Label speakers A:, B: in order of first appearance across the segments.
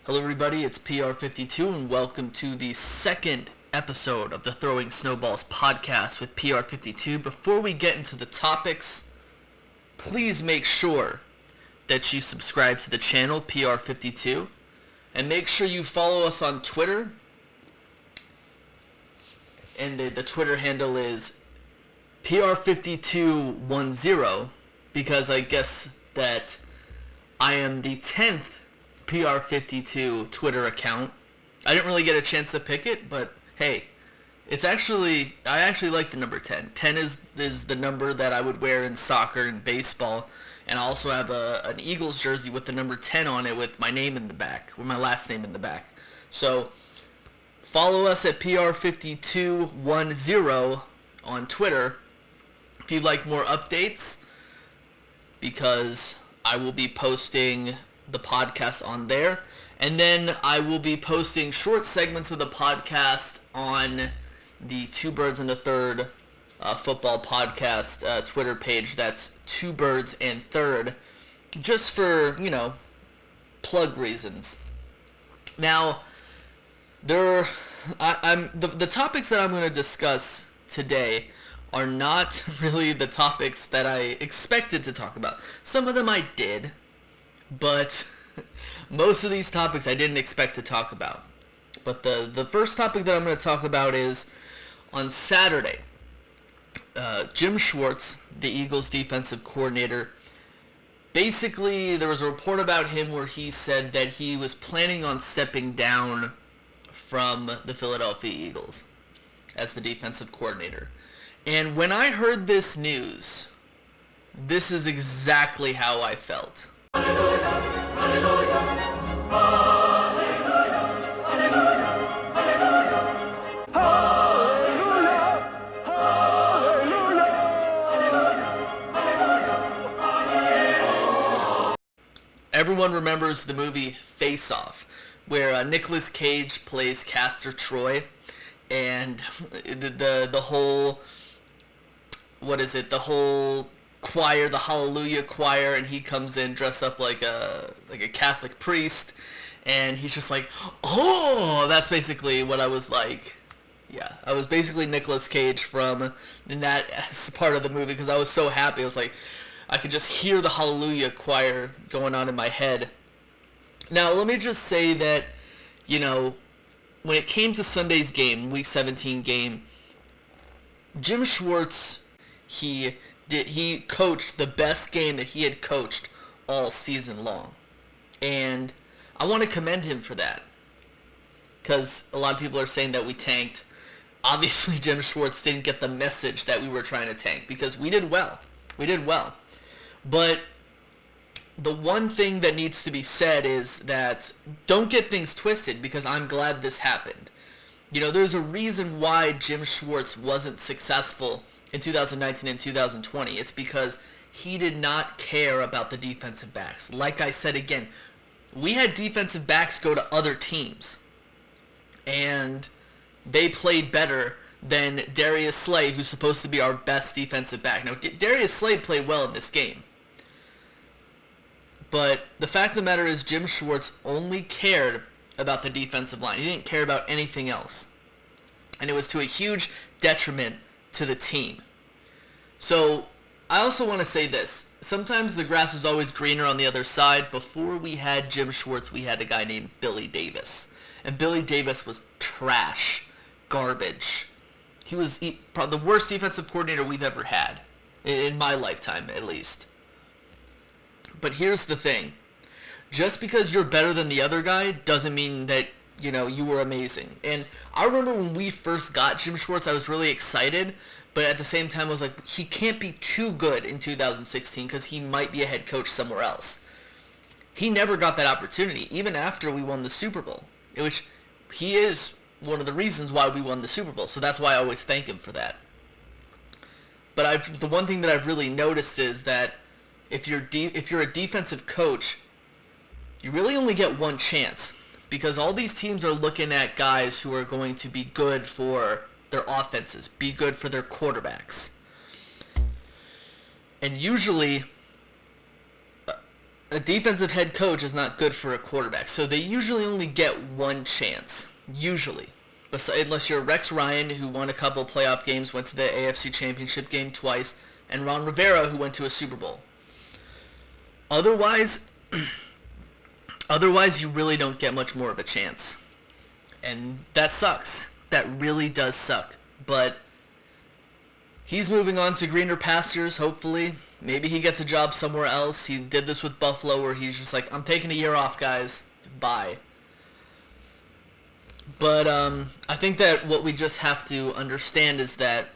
A: Hello everybody, it's PR52 and welcome to the second episode of the Throwing Snowballs podcast with PR52. Before we get into the topics, please make sure that you subscribe to the channel PR52 and make sure you follow us on Twitter. And the Twitter handle is PR5210 because I guess that I am the 10th PR52 Twitter account. I didn't really get a chance to pick it, but hey, I actually like the number 10. 10 is the number that I would wear in soccer and baseball, and I also have an Eagles jersey with the number 10 on it with my name in the back, with my last name in the back. So follow us at PR5210 on Twitter if you'd like more updates, because I will be posting the podcast on there, and then I will be posting short segments of the podcast on the Two Birds and a Third football podcast Twitter page. That's Two Birds and Third, just for, plug reasons. Now, the topics that I'm going to discuss today are not really the topics that I expected to talk about. Some of them I did, but most of these topics I didn't expect to talk about. But the first topic that I'm going to talk about is on Saturday. Jim Schwartz, the Eagles defensive coordinator, basically there was a report about him where he said that he was planning on stepping down from the Philadelphia Eagles as the defensive coordinator. And when I heard this news, this is exactly how I felt. Hallelujah, hallelujah, hallelujah, hallelujah, hallelujah, hallelujah. Everyone remembers the movie Face Off, where Nicolas Cage plays Castor Troy, and the whole, the whole choir, the Hallelujah choir, and he comes in dressed up like a Catholic priest, and he's just like, oh, that's basically what I was like. Yeah, I was basically Nicolas Cage in that part of the movie, because I was so happy. I was like, I could just hear the Hallelujah choir going on in my head. Now, let me just say that, when it came to Sunday's game, Week 17 game, Jim Schwartz, he coached the best game that he had coached all season long. And I want to commend him for that, because a lot of people are saying that we tanked. Obviously, Jim Schwartz didn't get the message that we were trying to tank, because we did well. We did well. But the one thing that needs to be said is that don't get things twisted, because I'm glad this happened. There's a reason why Jim Schwartz wasn't successful in 2019 and 2020. It's because he did not care about the defensive backs. Like I said again, we had defensive backs go to other teams, and they played better than Darius Slay, who's supposed to be our best defensive back. Now, Darius Slay played well in this game, but the fact of the matter is Jim Schwartz only cared about the defensive line. He didn't care about anything else, and it was to a huge detriment to the team. So I also want to say this. Sometimes the grass is always greener on the other side. Before we had Jim Schwartz, we had a guy named Billy Davis. And Billy Davis was trash. Garbage. He was probably the worst defensive coordinator we've ever had. In my lifetime, at least. But here's the thing. Just because you're better than the other guy doesn't mean that you were amazing. And I remember when we first got Jim Schwartz, I was really excited, but at the same time I was like, he can't be too good in 2016 because he might be a head coach somewhere else. He never got that opportunity, even after we won the Super Bowl, which he is one of the reasons why we won the Super Bowl, so that's why I always thank him for that. But the one thing that I've really noticed is that if you're a defensive coach, you really only get one chance, because all these teams are looking at guys who are going to be good for their offenses, be good for their quarterbacks. And usually a defensive head coach is not good for a quarterback. So they usually only get one chance. Usually. Unless you're Rex Ryan, who won a couple playoff games, went to the AFC Championship game twice, and Ron Rivera, who went to a Super Bowl. Otherwise, you really don't get much more of a chance. And that sucks. That really does suck. But he's moving on to greener pastures, hopefully. Maybe he gets a job somewhere else. He did this with Buffalo, where he's just like, I'm taking a year off, guys. Bye. But I think that what we just have to understand is that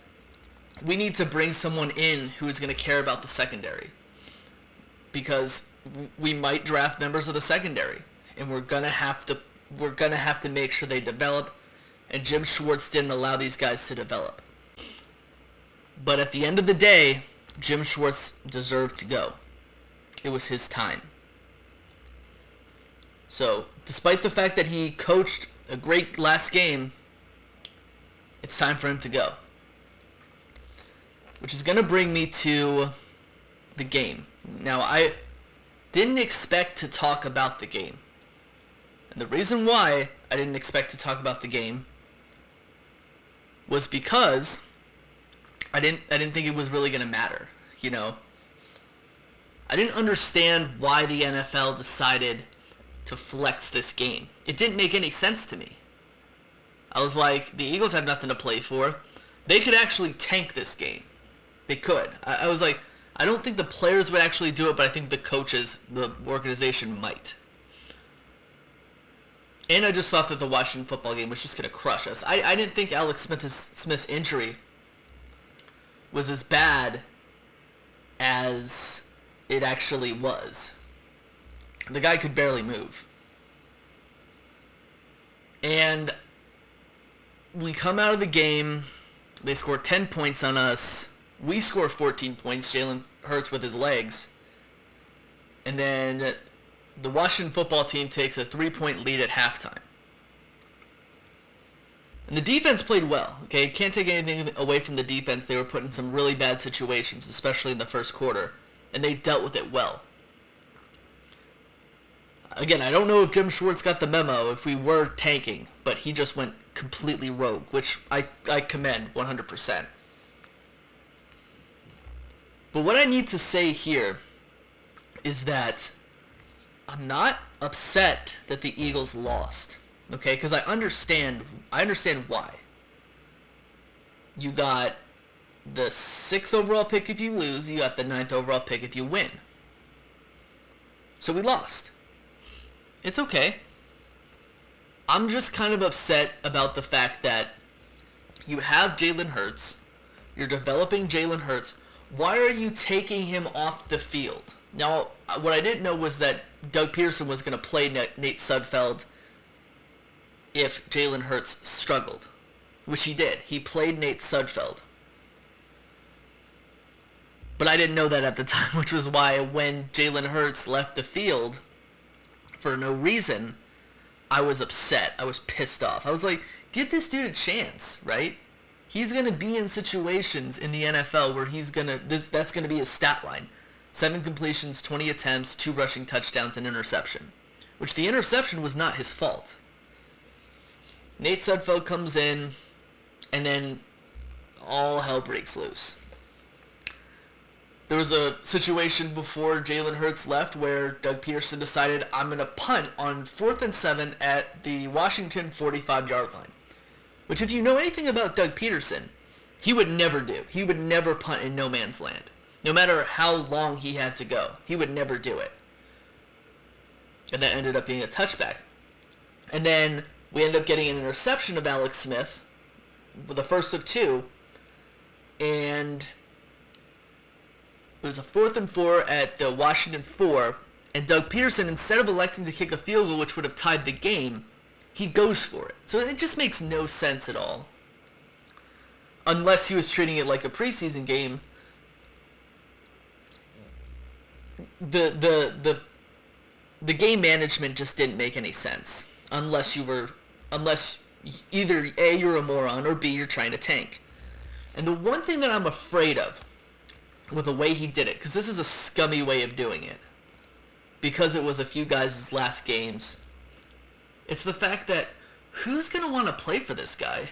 A: we need to bring someone in who is going to care about the secondary. Because we might draft members of the secondary, and we're gonna have to make sure they develop. And Jim Schwartz didn't allow these guys to develop. But at the end of the day, Jim Schwartz deserved to go. It was his time. So, despite the fact that he coached a great last game, it's time for him to go. Which is going to bring me to the game. Now, I didn't expect to talk about the game. And the reason why I didn't expect to talk about the game was because I didn't think it was really going to matter, you know. I didn't understand why the NFL decided to flex this game. It didn't make any sense to me. I was like, the Eagles have nothing to play for. They could actually tank this game. They could. I was like, I don't think the players would actually do it, but I think the coaches, the organization might. And I just thought that the Washington football game was just going to crush us. I didn't think Alex Smith's injury was as bad as it actually was. The guy could barely move. And we come out of the game. They score 10 points on us. We score 14 points. Jalen Hurts with his legs. And then the Washington football team takes a 3-point lead at halftime. And the defense played well. Okay, can't take anything away from the defense. They were put in some really bad situations, especially in the first quarter. And they dealt with it well. Again, I don't know if Jim Schwartz got the memo if we were tanking, but he just went completely rogue, which I commend 100%. But what I need to say here is that I'm not upset that the Eagles lost, okay? Because I understand why. You got the 6th overall pick if you lose, you got the 9th overall pick if you win. So we lost. It's okay. I'm just kind of upset about the fact that you have Jalen Hurts, you're developing Jalen Hurts. Why are you taking him off the field? Now, what I didn't know was that Doug Peterson was going to play Nate Sudfeld if Jalen Hurts struggled, which he did. He played Nate Sudfeld. But I didn't know that at the time, which was why when Jalen Hurts left the field for no reason, I was upset. I was pissed off. I was like, give this dude a chance, right? He's going to be in situations in the NFL where that's going to be his stat line. 7 completions, 20 attempts, 2 rushing touchdowns, and interception. Which the interception was not his fault. Nate Sudfeld comes in, and then all hell breaks loose. There was a situation before Jalen Hurts left where Doug Peterson decided, I'm going to punt on 4th and 7 at the Washington 45-yard line. Which, if you know anything about Doug Peterson, he would never do. He would never punt in no man's land. No matter how long he had to go, he would never do it. And that ended up being a touchback. And then we ended up getting an interception of Alex Smith, the first of 2, and it was a 4th and 4 at the Washington 4, and Doug Peterson, instead of electing to kick a field goal, which would have tied the game, he goes for it. So it just makes no sense at all. Unless he was treating it like a preseason game. The game management just didn't make any sense. Unless either A, you're a moron, or B, you're trying to tank. And the one thing that I'm afraid of with the way he did it, because this is a scummy way of doing it, because it was a few guys' last games. It's the fact that who's going to want to play for this guy?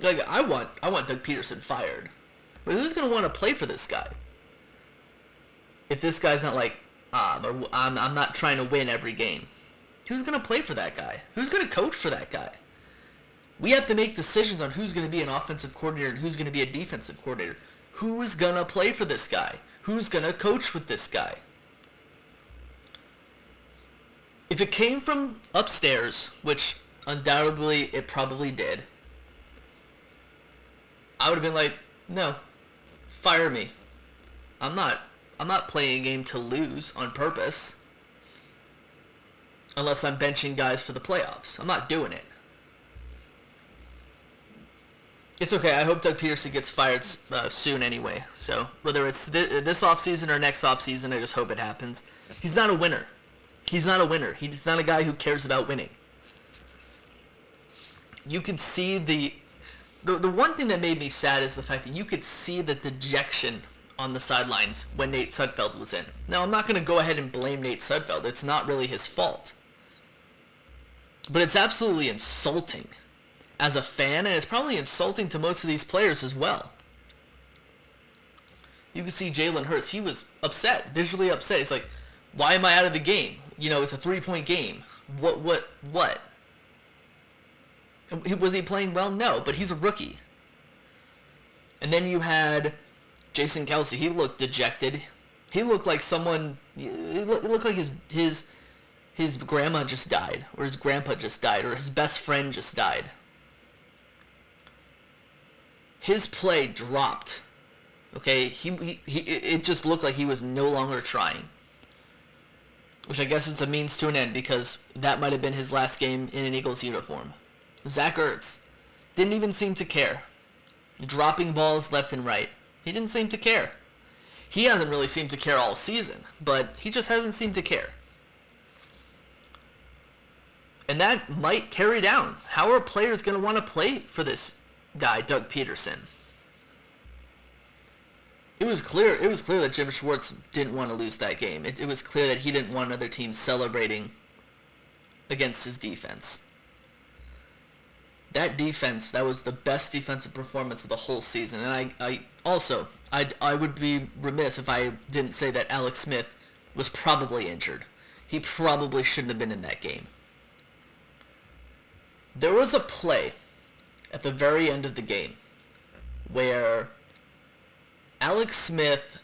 A: Like, I want Doug Peterson fired. But who's going to want to play for this guy? If this guy's not like, I'm not trying to win every game. Who's going to play for that guy? Who's going to coach for that guy? We have to make decisions on who's going to be an offensive coordinator and who's going to be a defensive coordinator. Who's going to play for this guy? Who's going to coach with this guy? If it came from upstairs, which undoubtedly it probably did, I would have been like, no, fire me. I'm not playing a game to lose on purpose. Unless I'm benching guys for the playoffs. I'm not doing it. It's okay. I hope Doug Peterson gets fired soon anyway. So whether it's this offseason or next offseason, I just hope it happens. He's not a winner. He's not a winner. He's not a guy who cares about winning. You could see the one thing that made me sad is the fact that you could see the dejection on the sidelines when Nate Sudfeld was in. Now, I'm not going to go ahead and blame Nate Sudfeld. It's not really his fault. But it's absolutely insulting as a fan, and it's probably insulting to most of these players as well. You can see Jalen Hurts. He was upset, visually upset. He's like, why am I out of the game? You know, it's a 3-point game. What? Was he playing well? No, but he's a rookie. And then you had Jason Kelce. He looked dejected. He looked like someone. It looked like his grandma just died, or his grandpa just died, or his best friend just died. His play dropped. Okay, it just looked like he was no longer trying. Which I guess is a means to an end, because that might have been his last game in an Eagles uniform. Zach Ertz didn't even seem to care. Dropping balls left and right. He didn't seem to care. He hasn't really seemed to care all season, but he just hasn't seemed to care. And that might carry down. How are players going to want to play for this guy, Doug Peterson? It was clear that Jim Schwartz didn't want to lose that game. It was clear that he didn't want other teams celebrating against his defense. That defense, that was the best defensive performance of the whole season. And I would be remiss if I didn't say that Alex Smith was probably injured. He probably shouldn't have been in that game. There was a play at the very end of the game where Alex Smith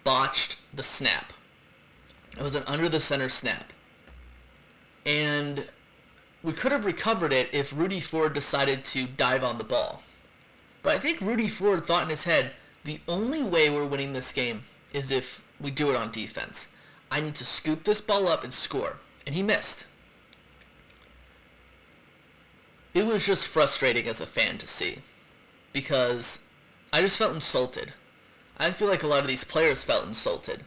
A: botched the snap. It was an under the center snap. And we could have recovered it if Rudy Ford decided to dive on the ball. But I think Rudy Ford thought in his head, the only way we're winning this game is if we do it on defense. I need to scoop this ball up and score. And he missed. It was just frustrating as a fan to see, because I just felt insulted. I feel like a lot of these players felt insulted.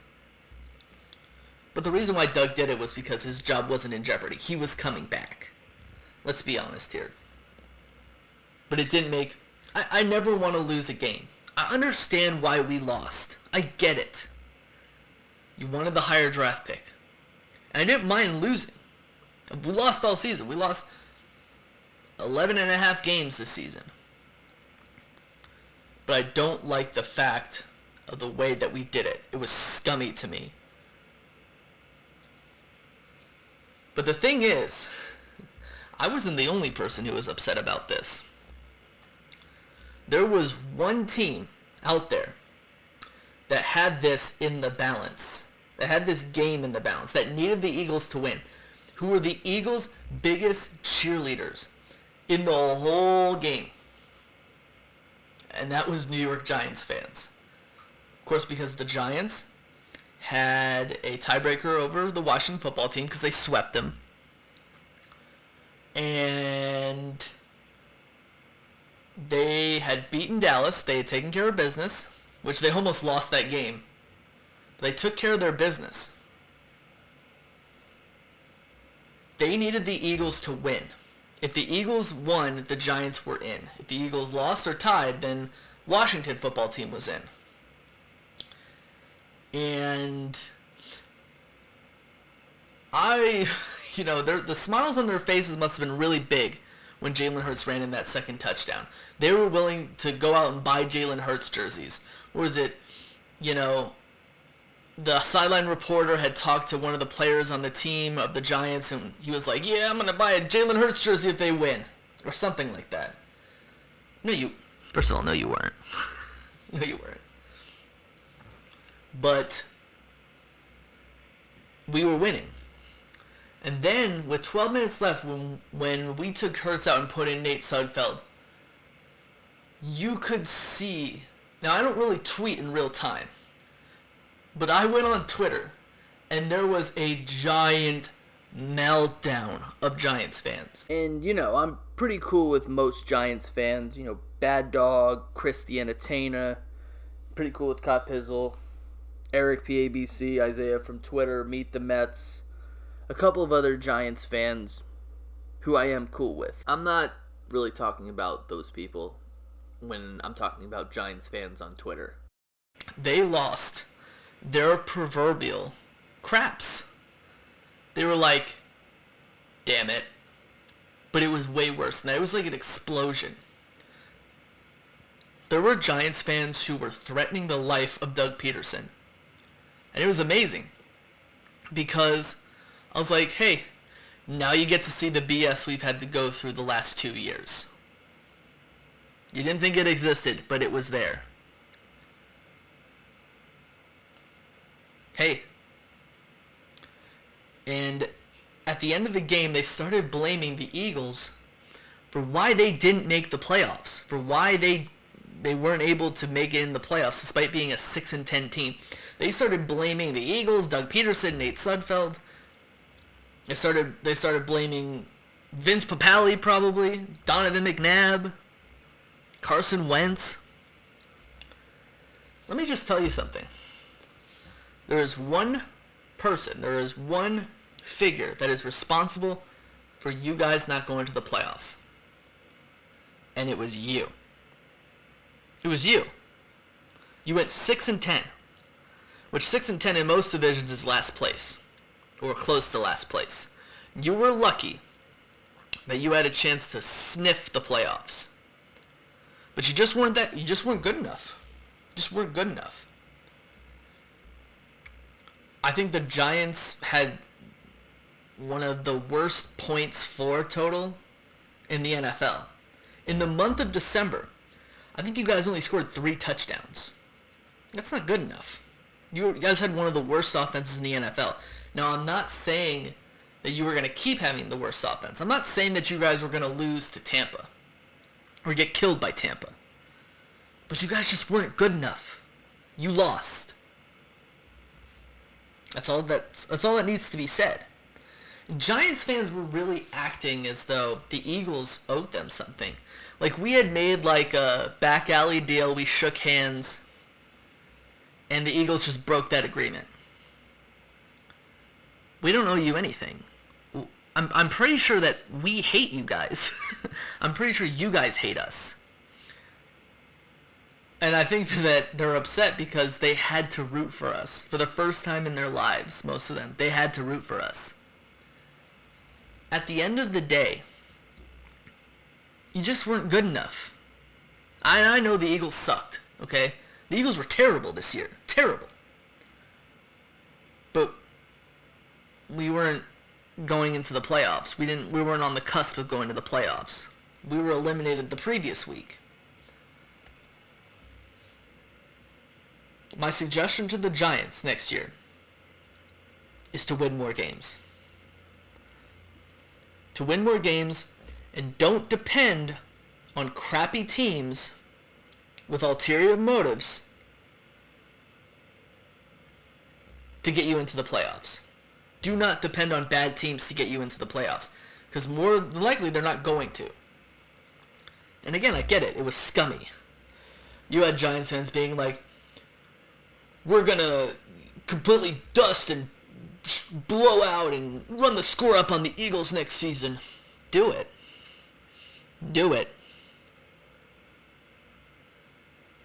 A: But the reason why Doug did it was because his job wasn't in jeopardy. He was coming back. Let's be honest here. But it didn't make... I never want to lose a game. I understand why we lost. I get it. You wanted the higher draft pick. And I didn't mind losing. We lost all season. We lost 11 and a half games this season. But I don't like the fact of the way that we did it. It was scummy to me. But the thing is, I wasn't the only person who was upset about this. There was one team out there that had this in the balance, that had this game in the balance, that needed the Eagles to win, who were the Eagles' biggest cheerleaders in the whole game. And that was New York Giants fans. Of course, because the Giants had a tiebreaker over the Washington football team because they swept them. And they had beaten Dallas. They had taken care of business, which they almost lost that game. They took care of their business. They needed the Eagles to win. If the Eagles won, the Giants were in. If the Eagles lost or tied, then Washington football team was in. And The smiles on their faces must have been really big when Jalen Hurts ran in that second touchdown. They were willing to go out and buy Jalen Hurts jerseys. Or was it, the sideline reporter had talked to one of the players on the team of the Giants, and he was like, yeah, I'm going to buy a Jalen Hurts jersey if they win. Or something like that. First of all, no, you weren't. No, you weren't. But we were winning. And then, with 12 minutes left, when we took Hurts out and put in Nate Sudfeld, you could see... Now, I don't really tweet in real time, but I went on Twitter, and there was a giant meltdown of Giants fans. And, I'm pretty cool with most Giants fans. Bad Dog, Christy Entertainer, pretty cool with Cop Pizzle, Eric PABC, Isaiah from Twitter, Meet the Mets, a couple of other Giants fans who I am cool with. I'm not really talking about those people when I'm talking about Giants fans on Twitter. They lost their proverbial craps. They were like, damn it. But it was way worse than that. It was like an explosion. There were Giants fans who were threatening the life of Doug Peterson. And it was amazing. Because I was like, hey, now you get to see the BS we've had to go through the last 2 years. You didn't think it existed, but it was there. Hey. And at the end of the game, they started blaming the Eagles for why they didn't make the playoffs, for why they weren't able to make it in the playoffs despite being a 6-10 team. They started blaming the Eagles, Doug Peterson, Nate Sudfeld. They started blaming Vince Papale probably, Donovan McNabb, Carson Wentz. Let me just tell you something. There is one person, there is one figure that is responsible for you guys not going to the playoffs. And it was you. It was you. You went 6-10, which 6-10 in most divisions is last place, or close to last place. You were lucky that you had a chance to sniff the playoffs, but you just weren't good enough. Just weren't good enough. I think the Giants had one of the worst points for total in the NFL. In the month of December, I think you guys only scored 3 touchdowns. That's not good enough. You guys had one of the worst offenses in the NFL. Now, I'm not saying that you were going to keep having the worst offense. I'm not saying that you guys were going to lose to Tampa or get killed by Tampa. But you guys just weren't good enough. You lost. That's all that needs to be said. Giants fans were really acting as though the Eagles owed them something. Like we had made like a back alley deal, we shook hands, and the Eagles just broke that agreement. We don't owe you anything. I'm pretty sure that we hate you guys. I'm pretty sure you guys hate us. And I think that they're upset because they had to root for us. For the first time in their lives, most of them, they had to root for us. At the end of the day, you just weren't good enough. I know the Eagles sucked, okay? The Eagles were terrible this year. Terrible. But we weren't going into the playoffs. We weren't on the cusp of going to the playoffs. We were eliminated the previous week. My suggestion to the Giants next year is to win more games. To win more games, and don't depend on crappy teams with ulterior motives to get you into the playoffs. Do not depend on bad teams to get you into the playoffs, because more than likely they're not going to. And again, I get it. It was scummy. You had Giants fans being like, we're going to completely dust and blow out and run the score up on the Eagles next season. Do it. Do it.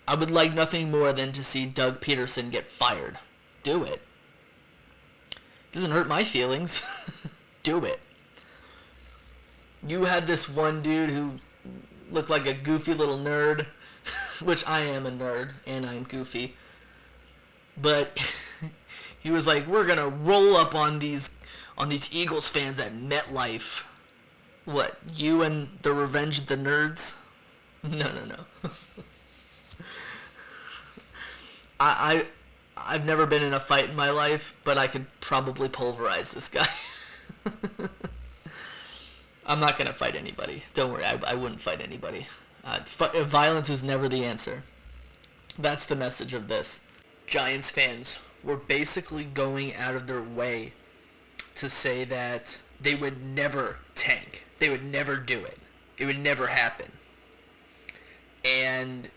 A: I would like nothing more than to see Doug Peterson get fired. Do it. Doesn't hurt my feelings. Do it. You had this one dude who looked like a goofy little nerd, which I am a nerd and I'm goofy. But he was like, "We're gonna roll up on these Eagles fans at MetLife." What? You and the Revenge of the Nerds? No, no, no. I've never been in a fight in my life, but I could probably pulverize this guy. I'm not gonna fight anybody. Don't worry, I wouldn't fight anybody. Violence is never the answer. That's the message of this. Giants fans were basically going out of their way to say that they would never tank. They would never do it. It would never happen. And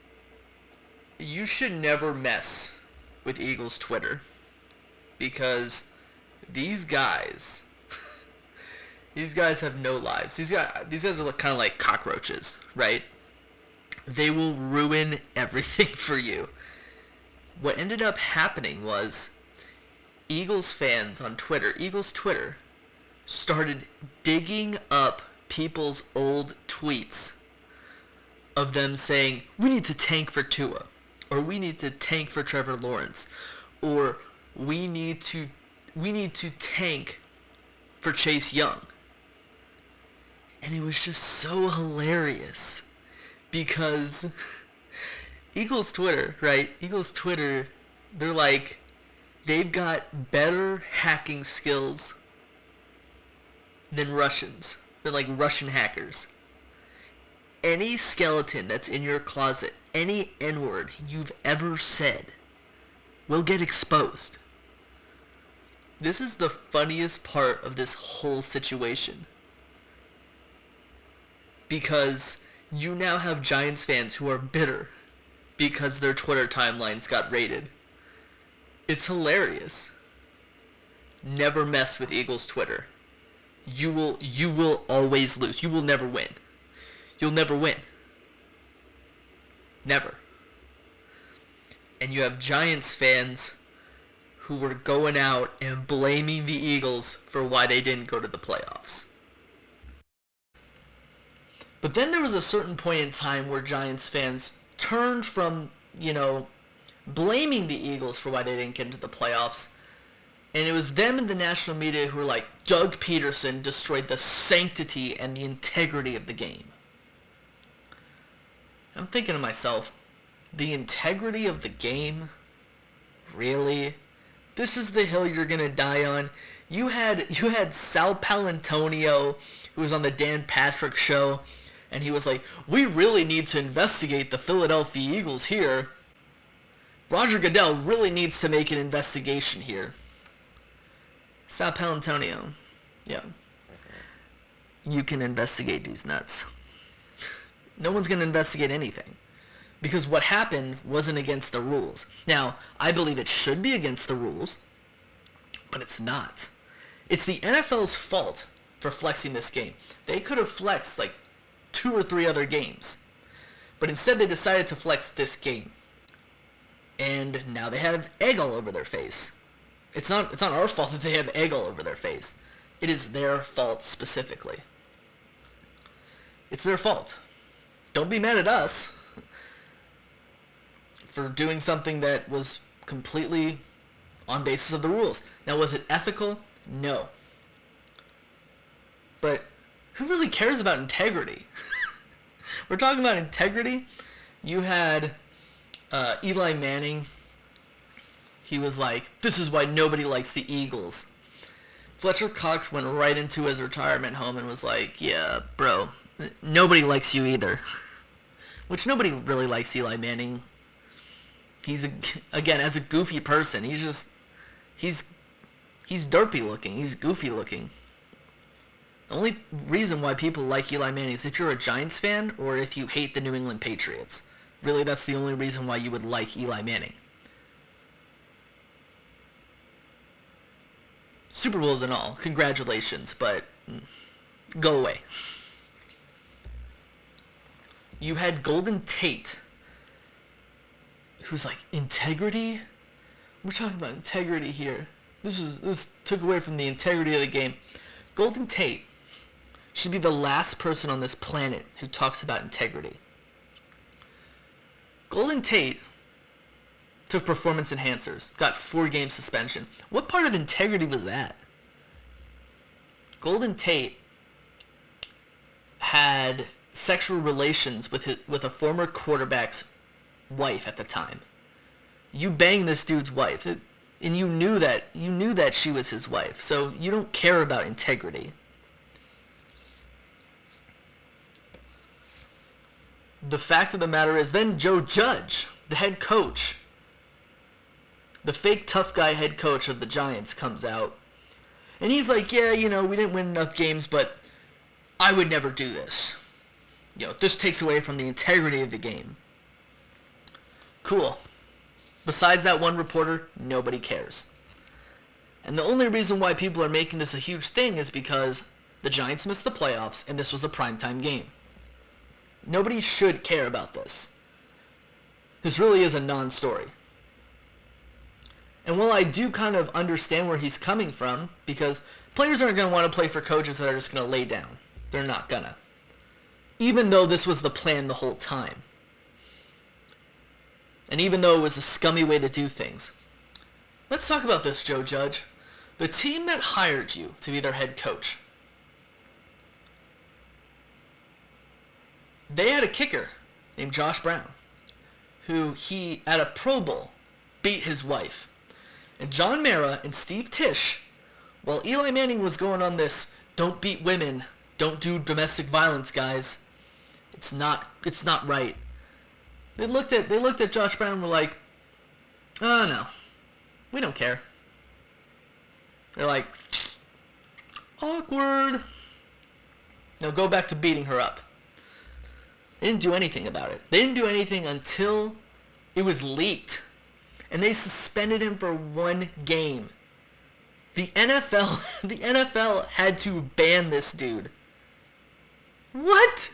A: you should never mess with Eagles Twitter, because these guys have no lives. These guys are kind of like cockroaches, right? They will ruin everything for you. What ended up happening was Eagles fans on Twitter, Eagles Twitter, started digging up people's old tweets of them saying, "We need to tank for Tua," or "We need to tank for Trevor Lawrence," or we need to tank for Chase Young." And it was just so hilarious because Eagles Twitter, right? Eagles Twitter, they're like, they've got better hacking skills than Russians. They're like Russian hackers. Any skeleton that's in your closet, any N-word you've ever said, will get exposed. This is the funniest part of this whole situation. Because you now have Giants fans who are bitter because their Twitter timelines got raided. It's hilarious. Never mess with Eagles Twitter. You will always lose. You will never win. You'll never win. Never. And you have Giants fans who were going out and blaming the Eagles for why they didn't go to the playoffs. But then there was a certain point in time where Giants fans turned from, blaming the Eagles for why they didn't get into the playoffs. And it was them in the national media who were like, Doug Peterson destroyed the sanctity and the integrity of the game. I'm thinking to myself, the integrity of the game? Really? This is the hill you're going to die on? You had Sal Palantonio, who was on the Dan Patrick show, and he was like, "We really need to investigate the Philadelphia Eagles here. Roger Goodell really needs to make an investigation here." Sal Palantonio. Yeah. You can investigate these nuts. No one's going to investigate anything. Because what happened wasn't against the rules. Now, I believe it should be against the rules, but it's not. It's the NFL's fault for flexing this game. They could have flexed like 2 or 3 other games. But instead they decided to flex this game. And now they have egg all over their face. It's not our fault that they have egg all over their face. It is their fault specifically. It's their fault. Don't be mad at us for doing something that was completely on basis of the rules. Now, was it ethical? No. But who really cares about integrity? We're talking about integrity. You had Eli Manning. He was like, "This is why nobody likes the Eagles." Fletcher Cox went right into his retirement home and was like, "Yeah, bro, nobody likes you either." Which nobody really likes Eli Manning. He's, again, as a goofy person, he's derpy looking. He's goofy looking. The only reason why people like Eli Manning is if you're a Giants fan or if you hate the New England Patriots. Really, that's the only reason why you would like Eli Manning. Super Bowls and all, congratulations, but go away. You had Golden Tate, who's like, integrity? We're talking about integrity here. This took away from the integrity of the game. Golden Tate should be the last person on this planet who talks about integrity. Golden Tate took performance enhancers, got 4-game suspension. What part of integrity was that? Golden Tate had sexual relations with a former quarterback's wife at the time. You banged this dude's wife, and you knew that she was his wife. So you don't care about integrity. The fact of the matter is, then Joe Judge, the head coach, the fake tough guy head coach of the Giants, comes out, and he's like, yeah, we didn't win enough games, but I would never do this. This takes away from the integrity of the game. Cool. Besides that one reporter, nobody cares. And the only reason why people are making this a huge thing is because the Giants missed the playoffs, and this was a primetime game. Nobody should care about this. This really is a non-story. And while I do kind of understand where he's coming from, because players aren't going to want to play for coaches that are just going to lay down. They're not going to. Even though this was the plan the whole time. And even though it was a scummy way to do things. Let's talk about this, Joe Judge. The team that hired you to be their head coach, they had a kicker named Josh Brown, who he, at a Pro Bowl, beat his wife. And John Mara and Steve Tisch, while Eli Manning was going on this, don't beat women, don't do domestic violence, guys, it's not right. They looked at Josh Brown and were like, oh no, we don't care. They're like, awkward. Now go back to beating her up. They didn't do anything about it. They didn't do anything until it was leaked. And they suspended him for 1 game. The NFL had to ban this dude. What?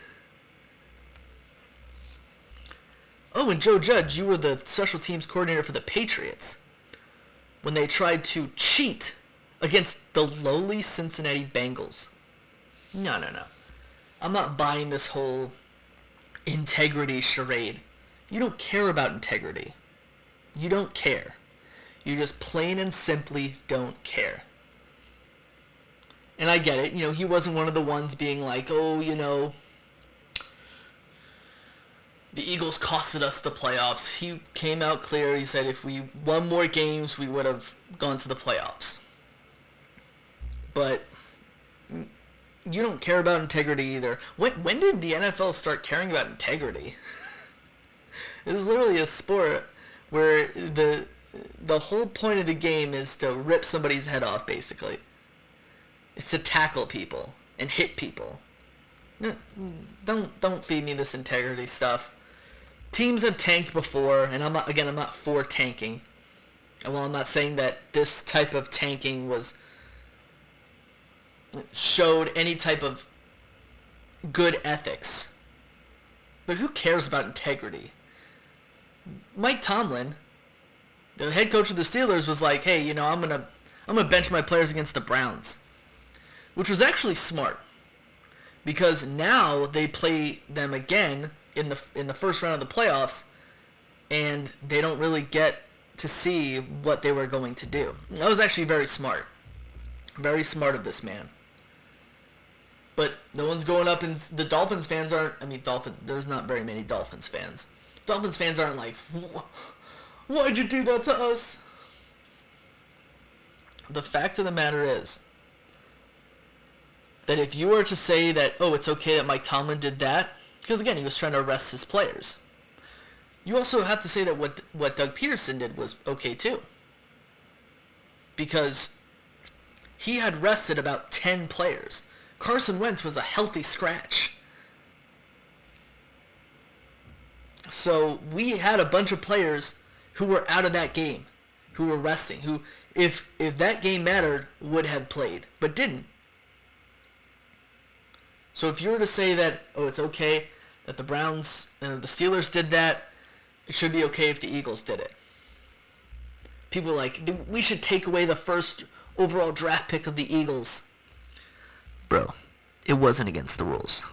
A: Oh, and Joe Judge, you were the special teams coordinator for the Patriots when they tried to cheat against the lowly Cincinnati Bengals. No. I'm not buying this whole integrity charade. You don't care about integrity. You don't care. You just plain and simply don't care. And I get it. He wasn't one of the ones being like, oh, the Eagles costed us the playoffs. He came out clear. He said if we won more games, we would have gone to the playoffs. But you don't care about integrity either. When did the NFL start caring about integrity? It is literally a sport where the whole point of the game is to rip somebody's head off, basically. It's to tackle people and hit people. Don't feed me this integrity stuff. Teams have tanked before, and I'm not for tanking. And while I'm not saying that this type of tanking showed any type of good ethics, but who cares about integrity? Mike Tomlin, the head coach of the Steelers, was like, hey, I'm gonna bench my players against the Browns, which was actually smart, because now they play them again in the first round of the playoffs, and they don't really get to see what they were going to do. That was actually very smart of this man. But no one's going up, and the Dolphins fans aren't. There's not very many Dolphins fans. Dolphins fans aren't like, why'd you do that to us? The fact of the matter is that if you were to say that, oh, it's okay that Mike Tomlin did that, because again, he was trying to arrest his players, you also have to say that what Doug Peterson did was okay too. Because he had rested about 10 players. Carson Wentz was a healthy scratch. So we had a bunch of players who were out of that game, who were resting, who, if that game mattered, would have played, but didn't. So if you were to say that, oh, it's okay that the Browns and the Steelers did that, it should be okay if the Eagles did it. People are like, we should take away the first overall draft pick of the Eagles. Bro, it wasn't against the rules.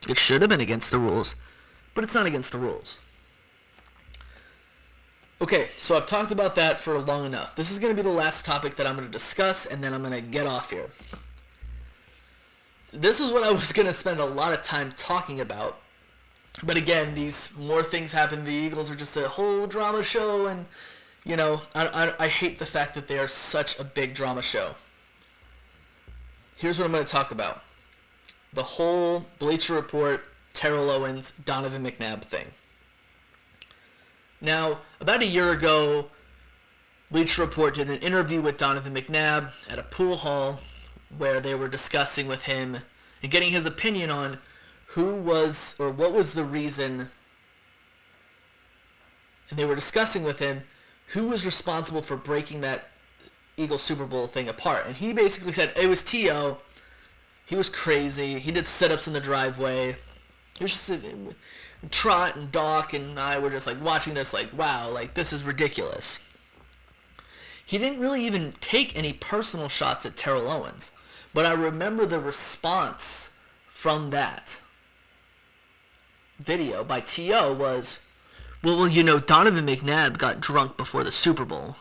A: It should have been against the rules, but it's not against the rules. Okay, so I've talked about that for long enough. This is going to be the last topic that I'm going to discuss, and then I'm going to get off here. This is what I was going to spend a lot of time talking about. But again, these more things happen. The Eagles are just a whole drama show, and, you know, I hate the fact that they are such a big drama show. Here's what I'm going to talk about. The whole Bleacher Report, Terrell Owens, Donovan McNabb thing. Now, about a year ago, Bleacher Report did an interview with Donovan McNabb at a pool hall where they were discussing with him and getting his opinion on who was, or what was the reason, and they were discussing with him who was responsible for breaking that Eagles Super Bowl thing apart. And he basically said it was T.O. He was crazy. He did sit-ups in the driveway. He was just Trot and Doc and I were just like watching this like, wow, like this is ridiculous. He didn't really even take any personal shots at Terrell Owens. But I remember the response from that video by T.O. was, well, you know, Donovan McNabb got drunk before the Super Bowl.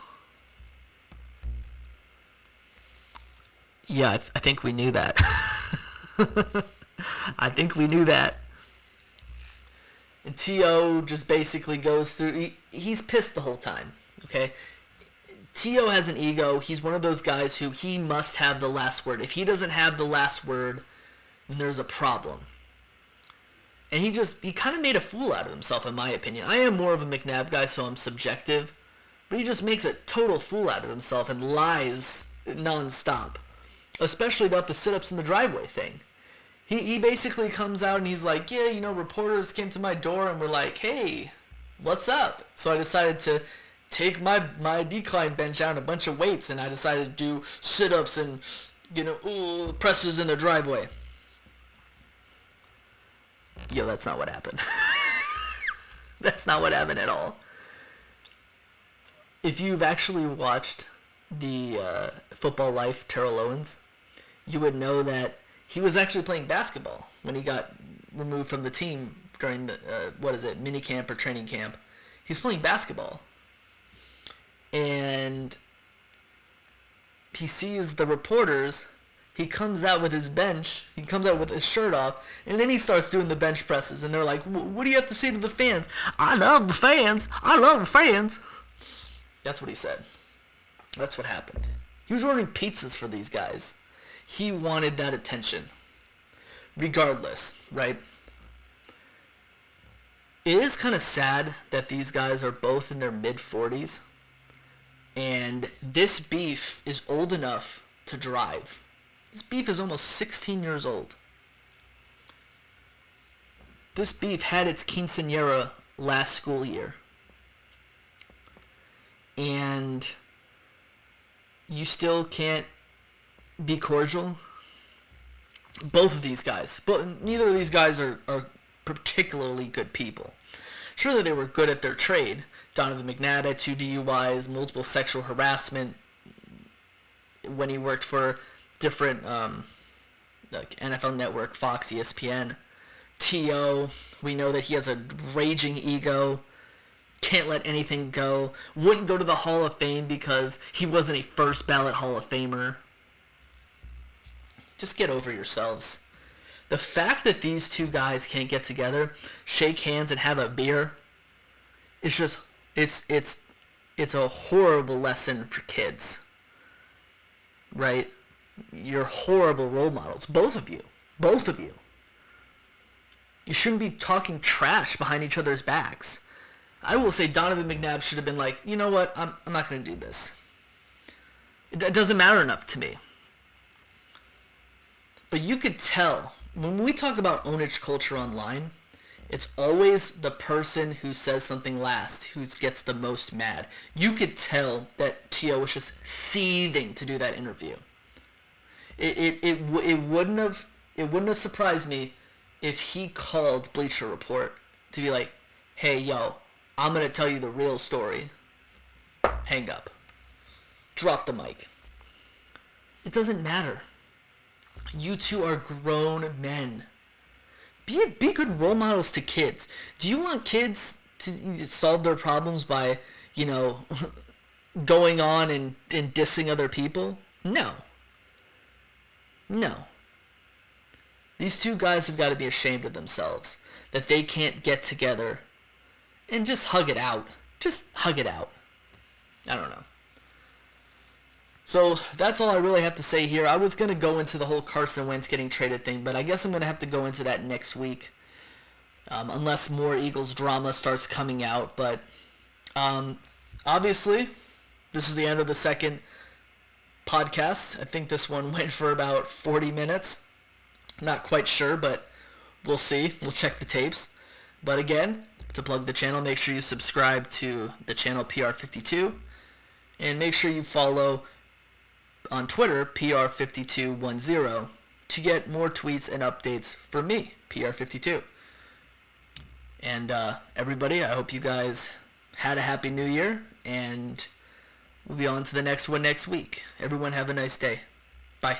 A: Yeah, I think we knew that. I think we knew that. And T.O. just basically goes through, he's pissed the whole time, okay? T.O. has an ego. He's one of those guys who he must have the last word. If he doesn't have the last word, then there's a problem. And he kind of made a fool out of himself, in my opinion. I am more of a McNabb guy, so I'm subjective. But he just makes a total fool out of himself and lies nonstop. Especially about the sit-ups in the driveway thing. He basically comes out and he's like, yeah, you know, reporters came to my door and were like, hey, what's up? So I decided to take my decline bench out and a bunch of weights, and I decided to do sit-ups and, you know, presses in the driveway. Yo, that's not what happened. That's not what happened at all. If you've actually watched the Football Life Terrell Owens, you would know that he was actually playing basketball when he got removed from the team during the, mini camp or training camp. He's playing basketball. And he sees the reporters. He comes out with his bench. He comes out with his shirt off. And then he starts doing the bench presses. And they're like, what do you have to say to the fans? I love the fans. I love the fans. That's what he said. That's what happened. He was ordering pizzas for these guys. He wanted that attention. Regardless, right? It is kind of sad that these guys are both in their mid-40s. And this beef is old enough to drive. This beef is almost 16 years old. This beef had its quinceañera last school year. And you still can't be cordial. Both of these guys. But neither of these guys are particularly good people. Surely they were good at their trade. Donovan McNabb had 2 DUIs, multiple sexual harassment when he worked for different like NFL Network, Fox, ESPN. T.O., we know that he has a raging ego, can't let anything go, wouldn't go to the Hall of Fame because he wasn't a first ballot Hall of Famer. Just get over yourselves. The fact that these two guys can't get together, shake hands, and have a beer, it's just, it's a horrible lesson for kids. Right? You're horrible role models. Both of you. Both of you. You shouldn't be talking trash behind each other's backs. I will say Donovan McNabb should have been like, you know what, I'm not going to do this. It doesn't matter enough to me. But you could tell, when we talk about ownage culture online, it's always the person who says something last who gets the most mad. You could tell that T.O. was just seething to do that interview. It wouldn't have surprised me if he called Bleacher Report to be like, hey, yo, I'm going to tell you the real story. Hang up. drop the mic. It doesn't matter. You two are grown men. Be good role models to kids. Do you want kids to solve their problems by, going on and dissing other people? No. These two guys have got to be ashamed of themselves that they can't get together and just hug it out. Just hug it out. I don't know. So that's all I really have to say here. I was going to go into the whole Carson Wentz getting traded thing, but I guess I'm going to have to go into that next week. Unless more Eagles drama starts coming out. But obviously, this is the end of the second podcast. I think this one went for about 40 minutes. Not quite sure, but we'll see. We'll check the tapes. But again, to plug the channel, make sure you subscribe to the channel PR52. And make sure you follow on Twitter, PR5210, to get more tweets and updates from me, PR52. And everybody, I hope you guys had a happy new year, and we'll be on to the next one next week. Everyone have a nice day. Bye.